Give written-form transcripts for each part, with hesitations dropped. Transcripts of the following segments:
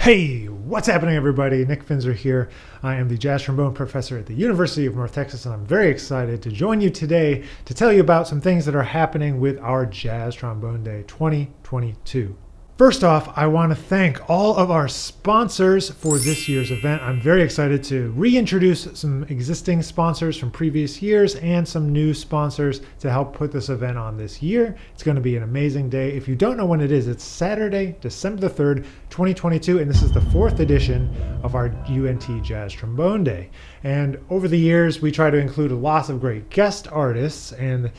Hey, what's happening everybody? Nick Finzer here. I am the Jazz Trombone professor at the University of North Texas, and I'm very excited to join you today to tell you about some things that are happening with our Jazz Trombone Day 2022. First off, I want to thank all of our sponsors for this year's event. I'm very excited to reintroduce some existing sponsors from previous years and some new sponsors to help put this event on this year. It's going to be an amazing day. If you don't know when it is, it's Saturday, December the 3rd, 2022, and this is the 4th edition of our UNT Jazz Trombone Day. And over the years, we try to include lots of great guest artists, and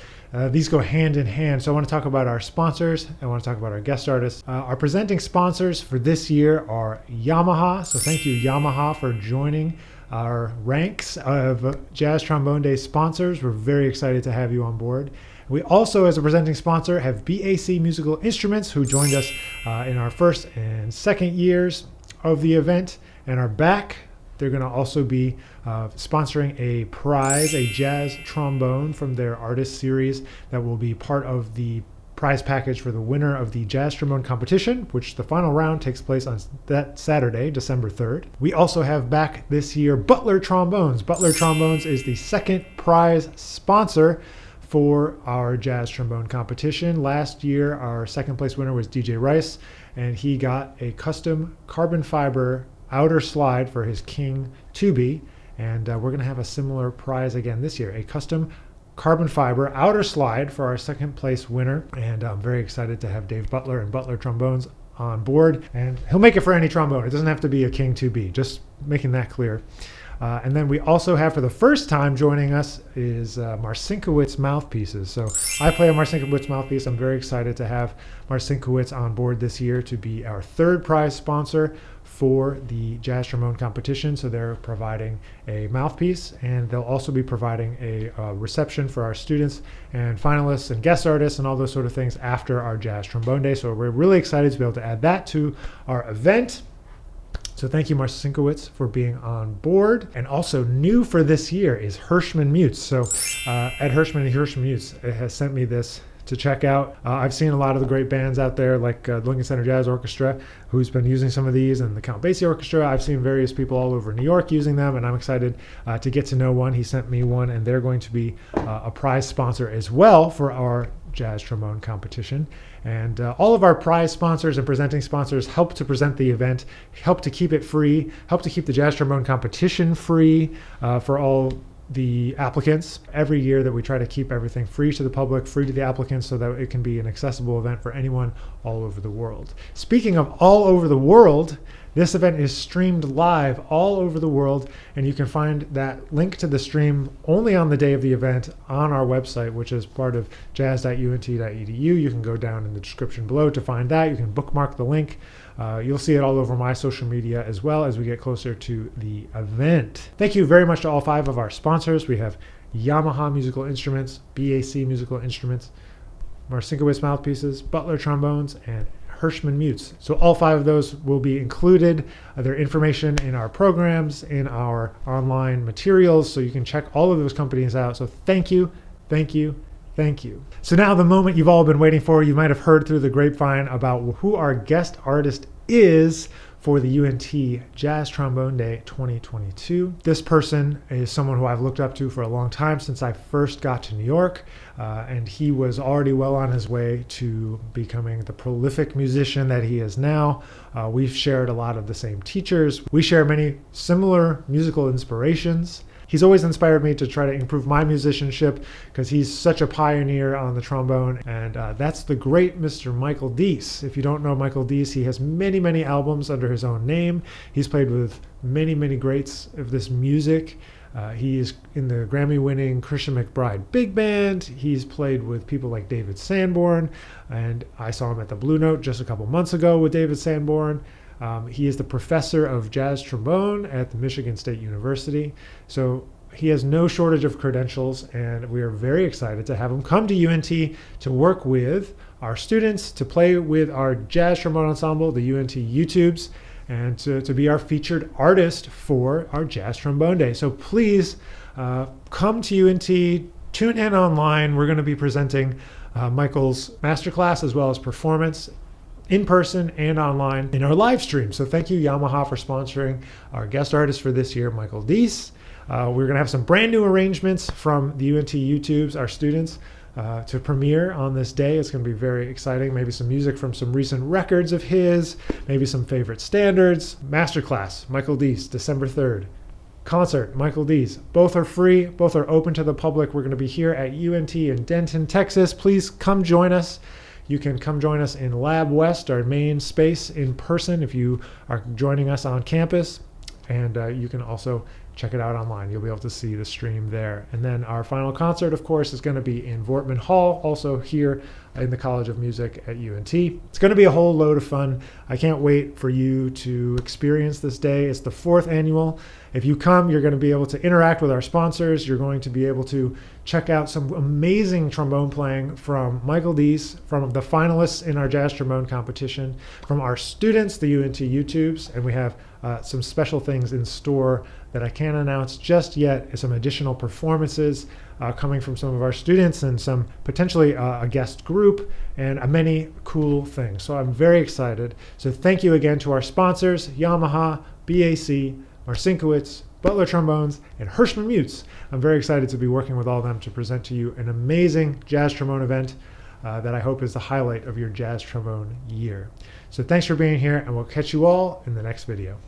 these go hand in hand. So I want to talk about our sponsors. I want to talk about our guest artists. Our presenting sponsors for this year are Yamaha. So thank you, Yamaha, for joining our ranks of Jazz Trombone Day sponsors. We're very excited to have you on board. We also, as a presenting sponsor, have BAC Musical Instruments, who joined us in our first and second years of the event and are back. They're going to also be sponsoring a prize, a jazz trombone from their artist series that will be part of the prize package for the winner of the Jazz Trombone competition, which the final round takes place on that Saturday, December 3rd. We also have back this year Butler Trombones. Butler Trombones is the second prize sponsor for our Jazz Trombone competition. Last year, our second place winner was DJ Rice, and he got a custom carbon fiber outer slide for his King 2B, and we're going to have a similar prize again this year, a custom carbon fiber outer slide for our second place winner. And I'm very excited to have Dave Butler and Butler Trombones on board, and he'll make it for any trombone. It doesn't have to be a King 2B, just making that clear. And then we also have, for the first time joining us, is Marcinkiewicz Mouthpieces. So I play a Marcinkiewicz mouthpiece. I'm very excited to have Marcinkiewicz on board this year to be our third prize sponsor for the Jazz Trombone competition. So they're providing a mouthpiece, and they'll also be providing a reception for our students and finalists and guest artists and all those sort of things after our Jazz Trombone Day. So we're really excited to be able to add that to our event. So thank you, Marcinkiewicz, for being on board. And also new for this year is Hershman Mutes. So Ed Hirschman and Hershman Mutes has sent me this to check out. I've seen a lot of the great bands out there, like Lincoln Center Jazz Orchestra, who's been using some of these, and the Count Basie Orchestra. I've seen various people all over New York using them, and I'm excited to get to know one. He sent me one, and they're going to be a prize sponsor as well for our Jazz Trombone competition. And all of our prize sponsors and presenting sponsors help to present the event, help to keep it free, help to keep the Jazz Trombone competition free for all the applicants. Every year that we try to keep everything free to the public, free to the applicants, so that it can be an accessible event for anyone all over the world. Speaking of all over the world, this event is streamed live all over the world, and you can find that link to the stream only on the day of the event on our website, which is part of jazz.unt.edu. You can go down in the description below to find that. You can bookmark the link. You'll see it all over my social media as well as we get closer to the event. Thank you very much to all 5 of our sponsors. We have Yamaha Musical Instruments, BAC Musical Instruments, Marcinkiewicz Mouthpieces, Butler Trombones, and Hershman Mutes. So all 5 of those will be included, their information in our programs, in our online materials, so you can check all of those companies out. So thank you, thank you, thank you. So now the moment you've all been waiting for. You might have heard through the grapevine about who our guest artist is for the UNT Jazz Trombone Day 2022. This person is someone who I've looked up to for a long time, since I first got to New York, and he was already well on his way to becoming the prolific musician that he is now. We've shared a lot of the same teachers. We share many similar musical inspirations. He's always inspired me to try to improve my musicianship because he's such a pioneer on the trombone, and that's the great Mr. Michael Dease. If you don't know Michael Dease, he has many, many albums under his own name. He's played with many, many greats of this music. He is in the Grammy-winning Christian McBride Big Band. He's played with people like David Sanborn, and I saw him at the Blue Note just a couple months ago with David Sanborn. He is the professor of jazz trombone at the Michigan State University. So he has no shortage of credentials, and we are very excited to have him come to UNT to work with our students, to play with our jazz trombone ensemble, the UNT YouTubes, and to be our featured artist for our Jazz Trombone Day. So please come to UNT, tune in online. We're going to be presenting Michael's masterclass as well as performance in person and online in our live stream. So thank you, Yamaha, for sponsoring our guest artist for this year, Michael Dease. We're going to have some brand new arrangements from the UNT YouTubes, our students, to premiere on this day. It's going to be very exciting. Maybe some music from some recent records of his, maybe some favorite standards. Masterclass, Michael Dease, December 3rd. Concert, Michael Dease. Both are free. Both are open to the public. We're going to be here at UNT in Denton, Texas. Please come join us. You can come join us in Lab West, our main space, in person if you are joining us on campus. And you can also check it out online. You'll be able to see the stream there. And then our final concert, of course, is going to be in Vortman Hall, also here in the College of Music at UNT. It's going to be a whole load of fun. I can't wait for you to experience this day. It's the 4th annual. If you come, you're going to be able to interact with our sponsors. You're going to be able to check out some amazing trombone playing from Michael Dease, from the finalists in our Jazz Trombone competition, from our students, the UNT YouTubes, and we have some special things in store that I can't announce just yet. Some additional performances coming from some of our students and some potentially a guest group and many cool things. So I'm very excited. So thank you again to our sponsors, Yamaha, BAC, Marcinkiewicz, Butler Trombones, and Hershman Mutes. I'm very excited to be working with all of them to present to you an amazing jazz trombone event that I hope is the highlight of your jazz trombone year. So thanks for being here, and we'll catch you all in the next video.